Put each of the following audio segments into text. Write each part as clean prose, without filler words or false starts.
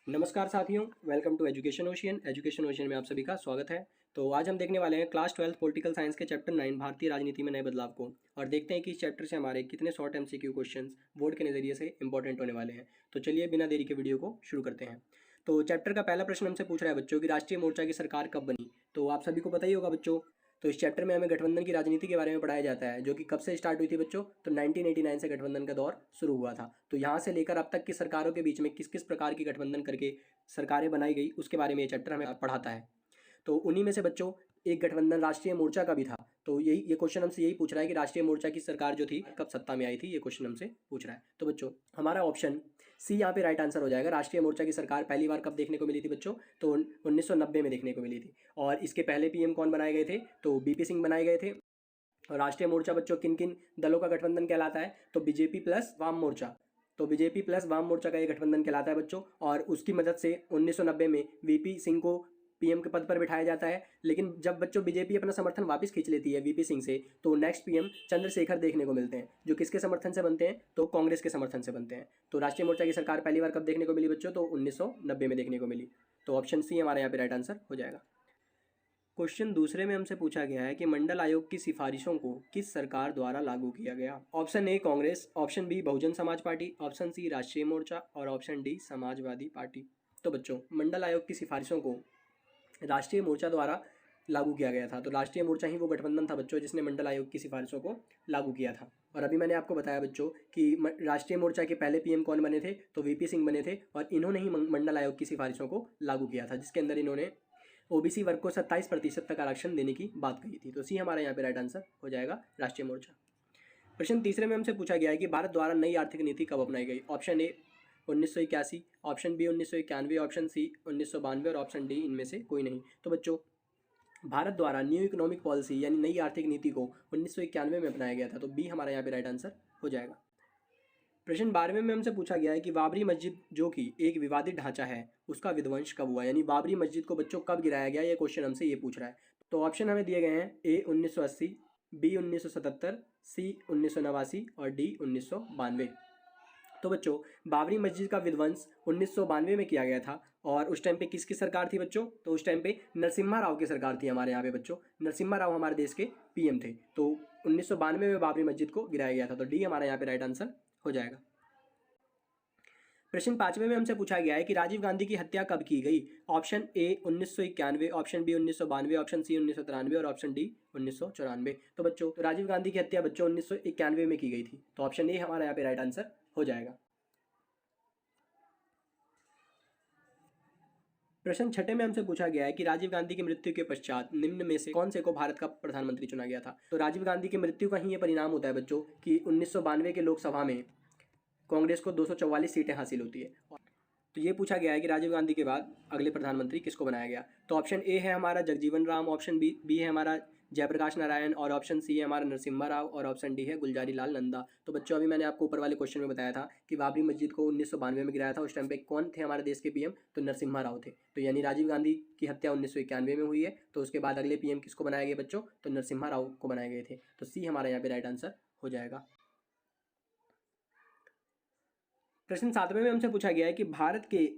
नमस्कार साथियों, welcome to education ocean में आप सभी का स्वागत है। तो आज हम देखने वाले हैं क्लास 12 पॉलिटिकल साइंस के चैप्टर 9 भारतीय राजनीति में नए बदलाव को, और देखते हैं कि इस चैप्टर से हमारे कितने शॉर्ट एमसीक्यू क्वेश्चंस बोर्ड के नज़रिए से इंपॉर्टेंट होने वाले हैं। तो चलिए बिना देरी के वीडियो को शुरू करते हैं। तो चैप्टर का पहला प्रश्न हमसे पूछ रहा है बच्चों की राष्ट्रीय मोर्चा की सरकार कब बनी। तो आप सभी को पता ही होगा बच्चों। तो इस चैप्टर में हमें गठबंधन की राजनीति के बारे में पढ़ाया जाता है, जो कि कब से स्टार्ट हुई थी बच्चों। तो 1989 से गठबंधन का दौर शुरू हुआ था। तो यहाँ से लेकर अब तक की सरकारों के बीच में किस किस प्रकार की गठबंधन करके सरकारें बनाई गई, उसके बारे में ये चैप्टर हमें पढ़ाता है। तो उन्हीं में से बच्चों एक गठबंधन राष्ट्रीय मोर्चा का भी था। तो ये क्वेश्चन हमसे यही पूछ रहा है कि राष्ट्रीय मोर्चा की सरकार जो थी कब सत्ता में आई थी, ये क्वेश्चन हमसे पूछ रहा है। तो बच्चों हमारा ऑप्शन सी यहाँ पे राइट आंसर हो जाएगा। राष्ट्रीय मोर्चा की सरकार पहली बार कब देखने को मिली थी बच्चों। तो 1990 में देखने को मिली थी। और इसके पहले पीएम कौन बनाए गए थे। तो बीपी सिंह बनाए गए थे। और राष्ट्रीय मोर्चा बच्चों किन किन दलों का गठबंधन कहलाता है। तो बीजेपी प्लस वाम मोर्चा। तो बीजेपी प्लस वाम मोर्चा का ये गठबंधन कहलाता है बच्चों। और उसकी मदद से 1990 में वीपी सिंह को पीएम के पद पर बिठाया जाता है। लेकिन जब बच्चों बीजेपी अपना समर्थन वापस खींच लेती है वीपी सिंह से, तो नेक्स्ट पीएम चंद्रशेखर देखने को मिलते हैं, जो किसके समर्थन से बनते हैं। तो कांग्रेस के समर्थन से बनते हैं। तो राष्ट्रीय मोर्चा की सरकार पहली बार कब देखने को मिली बच्चों। तो 1990 में देखने को मिली। तो ऑप्शन सी हमारे यहाँ पे राइट आंसर हो जाएगा। क्वेश्चन दूसरे में हमसे पूछा गया है कि मंडल आयोग की सिफारिशों को किस सरकार द्वारा लागू किया गया। Option A Congress, option B Bahujan Samaj Party, option C राष्ट्रीय मोर्चा और ऑप्शन डी समाजवादी पार्टी। तो बच्चों मंडल आयोग की सिफारिशों को राष्ट्रीय मोर्चा द्वारा लागू किया गया था। तो राष्ट्रीय मोर्चा ही वो गठबंधन था बच्चों जिसने मंडल आयोग की सिफारिशों को लागू किया था। और अभी मैंने आपको बताया बच्चों कि राष्ट्रीय मोर्चा के पहले पीएम कौन बने थे। तो वीपी सिंह बने थे, और इन्होंने ही मंडल आयोग की सिफारिशों को लागू किया था, जिसके अंदर इन्होंने ओबीसी वर्ग को 27% तक आरक्षण देने की बात कही थी। तो सी हमारा यहाँ पे राइट आंसर हो जाएगा, राष्ट्रीय मोर्चा। प्रश्न तीसरे में हमसे पूछा गया है कि भारत द्वारा नई आर्थिक नीति कब अपनाई गई। Option A 1981, option B 1991, option C 1992 और ऑप्शन डी इनमें से कोई नहीं। तो बच्चों भारत द्वारा न्यू इकोनॉमिक पॉलिसी यानी नई आर्थिक नीति को 1991 में अपनाया गया था। तो बी हमारा यहाँ पे राइट आंसर हो जाएगा। प्रश्न 12वें में हमसे पूछा गया है कि बाबरी मस्जिद जो कि एक विवादित ढांचा है, उसका विध्वंस कब हुआ। यानी बाबरी मस्जिद को बच्चों कब गिराया गया, ये क्वेश्चन हमसे ये पूछ रहा है। तो ऑप्शन हमें दिए गए हैं ए 1980, बी 1977, सी 1989 और डी 1992। तो बच्चों बाबरी मस्जिद का विध्वंस 1992 में किया गया था। और उस टाइम पे किसकी सरकार थी बच्चों। तो उस टाइम पे नरसिम्हा राव की सरकार थी हमारे यहाँ पे बच्चों। नरसिम्हा राव हमारे देश के पीएम थे। तो 1992 में बाबरी मस्जिद को गिराया गया था। तो डी हमारे यहाँ पे राइट आंसर हो जाएगा। प्रश्न 5वें में हमसे पूछा गया है कि राजीव गांधी की हत्या कब की गई। Option A 1991, option B 1992, option C 1993 और ऑप्शन डी 1994। तो बच्चों राजीव गांधी की हत्या बच्चों 1991 में की गई थी। तो ऑप्शन ए हमारा यहाँ पे राइट आंसर हो जाएगा। प्रश्न 6 में हमसे पूछा गया है कि राजीव गांधी की मृत्यु के पश्चात निम्न में से कौन से को भारत का प्रधानमंत्री चुना गया था। तो राजीव गांधी की मृत्यु का ही ये परिणाम होता है बच्चों कि 1992 के लोकसभा में कांग्रेस को 244 सीटें हासिल होती है। तो ये पूछा गया है कि राजीव गांधी के बाद अगले प्रधानमंत्री किसको बनाया गया। तो ऑप्शन ए है हमारा जगजीवन राम, ऑप्शन बी है हमारा जयप्रकाश नारायण और ऑप्शन सी है हमारा नरसिम्हा राव और ऑप्शन डी है गुलजारी लाल नंदा। तो बच्चों अभी मैंने आपको ऊपर वाले क्वेश्चन में बताया था कि बाबरी मस्जिद को 1992 में गिराया था। उस टाइम पे कौन थे हमारे देश के पीएम। तो नरसिम्हा राव थे। तो यानी राजीव गांधी की हत्या 1991 में हुई है। तो उसके बाद अगले पीएम किसको बनाए गए बच्चों। तो नरसिम्हा राव को बनाए गए थे। तो सी हमारा यहाँ पे राइट आंसर हो जाएगा। प्रश्न 7वें में हमसे पूछा गया है कि भारत के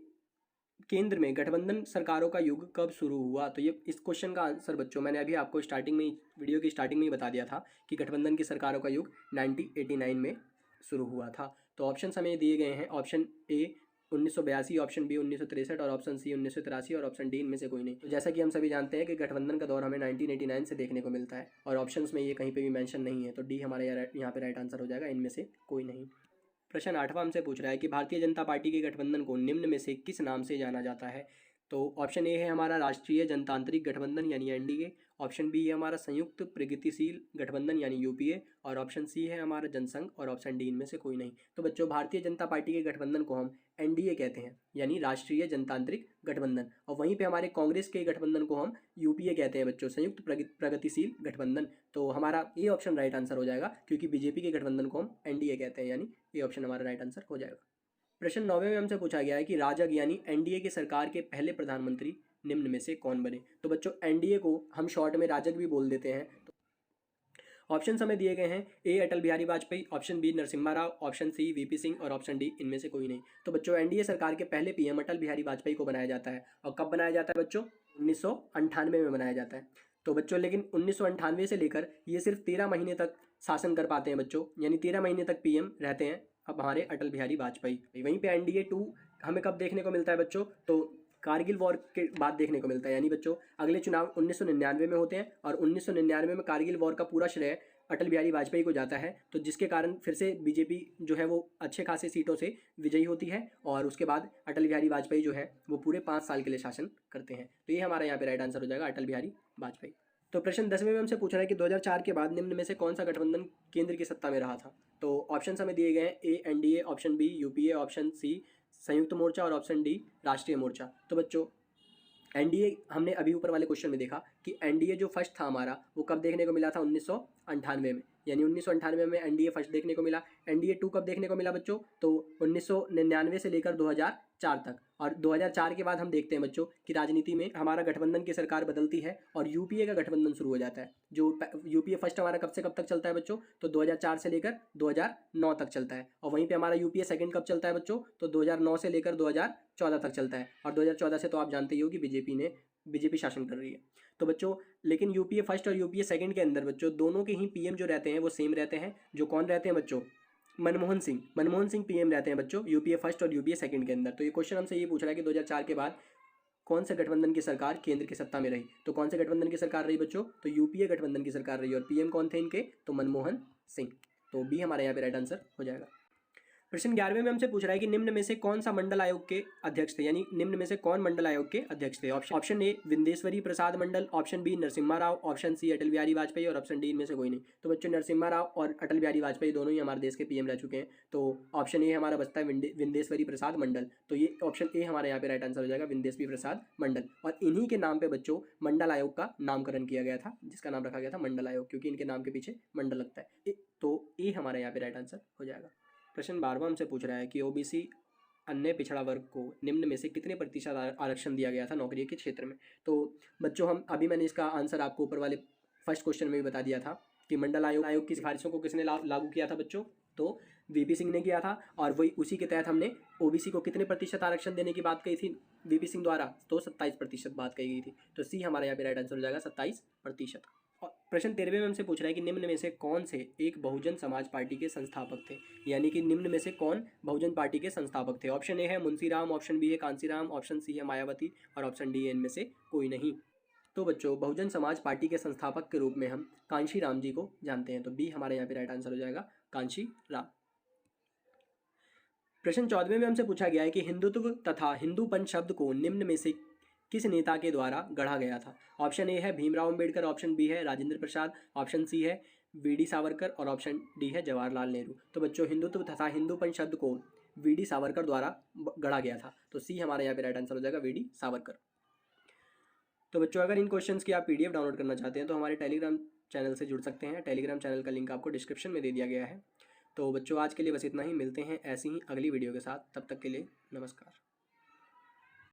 केंद्र में गठबंधन सरकारों का युग कब शुरू हुआ। तो ये इस क्वेश्चन का आंसर बच्चों मैंने अभी आपको स्टार्टिंग में वीडियो की स्टार्टिंग में ही बता दिया था कि गठबंधन की सरकारों का युग 1989 में शुरू हुआ था। तो ऑप्शन हमें दिए गए हैं। ऑप्शन ए 1982, ऑप्शन बी 1963 और ऑप्शन सी 1983 और ऑप्शन डी इनमें से कोई नहीं। तो जैसा कि हम सभी जानते हैं कि गठबंधन का दौर हमें 1989 से देखने को मिलता है, और ऑप्शंस में ये कहीं पे भी मेंशन नहीं है। तो डी हमारे यहाँ पे राइट आंसर हो जाएगा, इनमें से कोई नहीं। प्रश्न 8वां हमसे पूछ रहा है कि भारतीय जनता पार्टी के गठबंधन को निम्न में से किस नाम से जाना जाता है। तो ऑप्शन ए है हमारा राष्ट्रीय जनतांत्रिक गठबंधन यानी एनडीए, ऑप्शन बी है हमारा संयुक्त प्रगतिशील गठबंधन यानी यूपीए और ऑप्शन सी है हमारा जनसंघ और ऑप्शन डी इनमें से कोई नहीं। तो बच्चों भारतीय जनता पार्टी के गठबंधन को हम एनडीए कहते हैं यानी राष्ट्रीय जनतांत्रिक गठबंधन, और वहीं पे हमारे कांग्रेस के गठबंधन को हम यूपीए कहते हैं बच्चों, संयुक्त प्रगतिशील गठबंधन। तो हमारा ये ऑप्शन राइट आंसर हो जाएगा, क्योंकि बीजेपी के गठबंधन को हम एनडीए कहते हैं, यानी ये ऑप्शन हमारा राइट आंसर हो जाएगा। प्रश्न 9वें में हमसे पूछा गया है कि राजग यानी एनडीए की सरकार के पहले प्रधानमंत्री निम्न में से कौन बने। तो बच्चों एनडीए को हम शॉर्ट में राजग भी बोल देते हैं। ऑप्शन हमें दिए गए हैं, A Atal Bihari Vajpayee, option B Narasimha Rao, option C VP Singh और ऑप्शन डी इनमें से कोई नहीं। तो बच्चों एनडीए सरकार के पहले पीएम अटल बिहारी वाजपेयी को बनाया जाता है। और कब बनाया जाता है बच्चों? 1998 में बनाया जाता है। तो बच्चों लेकिन 1998 से लेकर ये सिर्फ 13 महीने तक शासन कर पाते हैं बच्चों, यानी 13 महीने तक पीएम रहते हैं अब हमारे अटल बिहारी वाजपेयी। वहीं पे एनडीए 2 हमें कब देखने को मिलता है बच्चों? तो कारगिल वॉर के बाद देखने को मिलता है, यानी बच्चों अगले चुनाव 1999 में होते हैं और 1999 में कारगिल वॉर का पूरा श्रेय अटल बिहारी वाजपेयी को जाता है। तो जिसके कारण फिर से बीजेपी जो है वो अच्छे खासे सीटों से विजयी होती है और उसके बाद अटल बिहारी वाजपेयी जो है वो पूरे 5 साल के लिए शासन करते हैं। तो ये हमारा यहाँ पे राइट आंसर हो जाएगा, अटल बिहारी वाजपेयी। तो प्रश्न 10वें में हमसे पूछ रहा है कि 2004 के बाद निम्न में से कौन सा गठबंधन केंद्र की सत्ता में रहा था। तो ऑप्शन हमें दिए गए हैं, A NDA, option B UPA, option C Sanyukt Morcha और ऑप्शन डी राष्ट्रीय मोर्चा। तो बच्चों एनडीए हमने अभी ऊपर वाले क्वेश्चन में देखा कि एनडीए जो फर्स्ट था हमारा वो कब देखने को मिला था? 1998 में, यानी 1998 में एनडीए फर्स्ट देखने को मिला। एनडीए 2 कब देखने को मिला बच्चों? तो 1999 से लेकर 2004 तक। और 2004 के बाद हम देखते हैं बच्चों कि राजनीति में हमारा गठबंधन की सरकार बदलती है और यूपीए का गठबंधन शुरू हो जाता है। जो यूपीए फर्स्ट हमारा कब से कब तक चलता है बच्चों? तो 2004 से लेकर 2009 तक चलता है। और वहीं पे हमारा यूपीए सेकंड कब चलता है बच्चों? तो 2009 से लेकर 2014 तक चलता है। और 2014 से तो आप जानते ही हो कि बीजेपी शासन कर रही है। तो बच्चों लेकिन यूपीए फर्स्ट और यूपीए सेकंड के अंदर बच्चों दोनों के ही पीएम जो रहते हैं वो सेम रहते हैं। जो कौन रहते हैं बच्चों? मनमोहन सिंह पीएम रहते हैं बच्चों यूपीए फर्स्ट और यूपीए सेकंड के अंदर। तो ये क्वेश्चन हमसे ये पूछ रहा है कि 2004 के बाद कौन से गठबंधन की सरकार केंद्र की सत्ता में रही। तो कौन से गठबंधन की सरकार रही बच्चों? तो यूपीए गठबंधन की सरकार रही और पीएम कौन थे इनके? तो मनमोहन सिंह। तो बी हमारे यहाँ पे राइट आंसर हो जाएगा। प्रश्न 11वें में हमसे पूछ रहा है कि निम्न में से कौन सा मंडल आयोग के अध्यक्ष थे, यानी निम्न में से कौन मंडल आयोग के अध्यक्ष थे। Option A Vindeshwari Prasad Mandal, option B Narasimha Rao, option C Atal Bihari Vajpayee और ऑप्शन डी इनमें से कोई नहीं। तो बच्चों नरसिम्हा राव और अटल बिहारी वाजपेयी दोनों ही हमारे देश के पीएम रह चुके हैं। तो ऑप्शन ए हमारा बचता है विंदेश्वरी प्रसाद मंडल। तो ये ऑप्शन ए हमारे यहाँ पे राइट आंसर हो जाएगा, विंदेश्वरी प्रसाद मंडल। और इन्हीं के नाम पे बच्चों मंडल आयोग का नामकरण किया गया था, जिसका नाम रखा गया था मंडल आयोग, क्योंकि इनके नाम के पीछे मंडल लगता है। तो ए हमारे यहाँ पे राइट आंसर हो जाएगा। प्रश्न 12वां हमसे पूछ रहा है कि ओबीसी अन्य पिछड़ा वर्ग को निम्न में से कितने प्रतिशत आरक्षण दिया गया था नौकरी के क्षेत्र में। तो बच्चों मैंने इसका आंसर आपको ऊपर वाले फर्स्ट क्वेश्चन में भी बता दिया था कि मंडल आयोग की सिफारिशों को किसने लागू किया था बच्चों? तो वीपी सिंह ने किया था। और वही उसी के तहत हमने ओबीसी को कितने प्रतिशत आरक्षण देने की बात कही थी वीपी सिंह द्वारा? तो 27% बात कही गई थी। तो सी हमारे यहाँ पे राइट आंसर हो जाएगा, 27%। और प्रश्न 13वें में हमसे पूछ रहा है कि निम्न में से कौन से एक बहुजन समाज पार्टी के संस्थापक थे, यानी कि निम्न में से कौन बहुजन पार्टी के संस्थापक थे। ऑप्शन ए है मुंशीराम, ऑप्शन बी है कांसीराम, ऑप्शन सी है मायावती और ऑप्शन डी है इनमें से कोई नहीं। तो बच्चों बहुजन समाज पार्टी के संस्थापक के रूप में हम कांशीराम जी को जानते हैं। तो बी हमारे यहाँ पे राइट आंसर हो जाएगा, कांशीराम। प्रश्न 14वें में हमसे पूछा गया है कि हिंदुत्व तथा हिंदूपन शब्द को निम्न में से किस नेता के द्वारा गढ़ा गया था। ऑप्शन ए है भीमराव अंबेडकर, ऑप्शन बी है राजेंद्र प्रसाद, ऑप्शन सी है वीडी सावरकर और ऑप्शन डी है जवाहरलाल नेहरू। तो बच्चों हिंदुत्व तथा हिंदूपन शब्द को वीडी सावरकर द्वारा गढ़ा गया था। तो सी हमारे यहाँ पे राइट आंसर हो जाएगा, वीडी सावरकर। तो बच्चों अगर इन क्वेश्चंस की आप पीडीएफ डाउनलोड करना चाहते हैं तो हमारे टेलीग्राम चैनल से जुड़ सकते हैं। टेलीग्राम चैनल का लिंक आपको डिस्क्रिप्शन में दे दिया गया है। तो बच्चों आज के लिए बस इतना ही, मिलते हैं ऐसी ही अगली वीडियो के साथ। तब तक के लिए नमस्कार।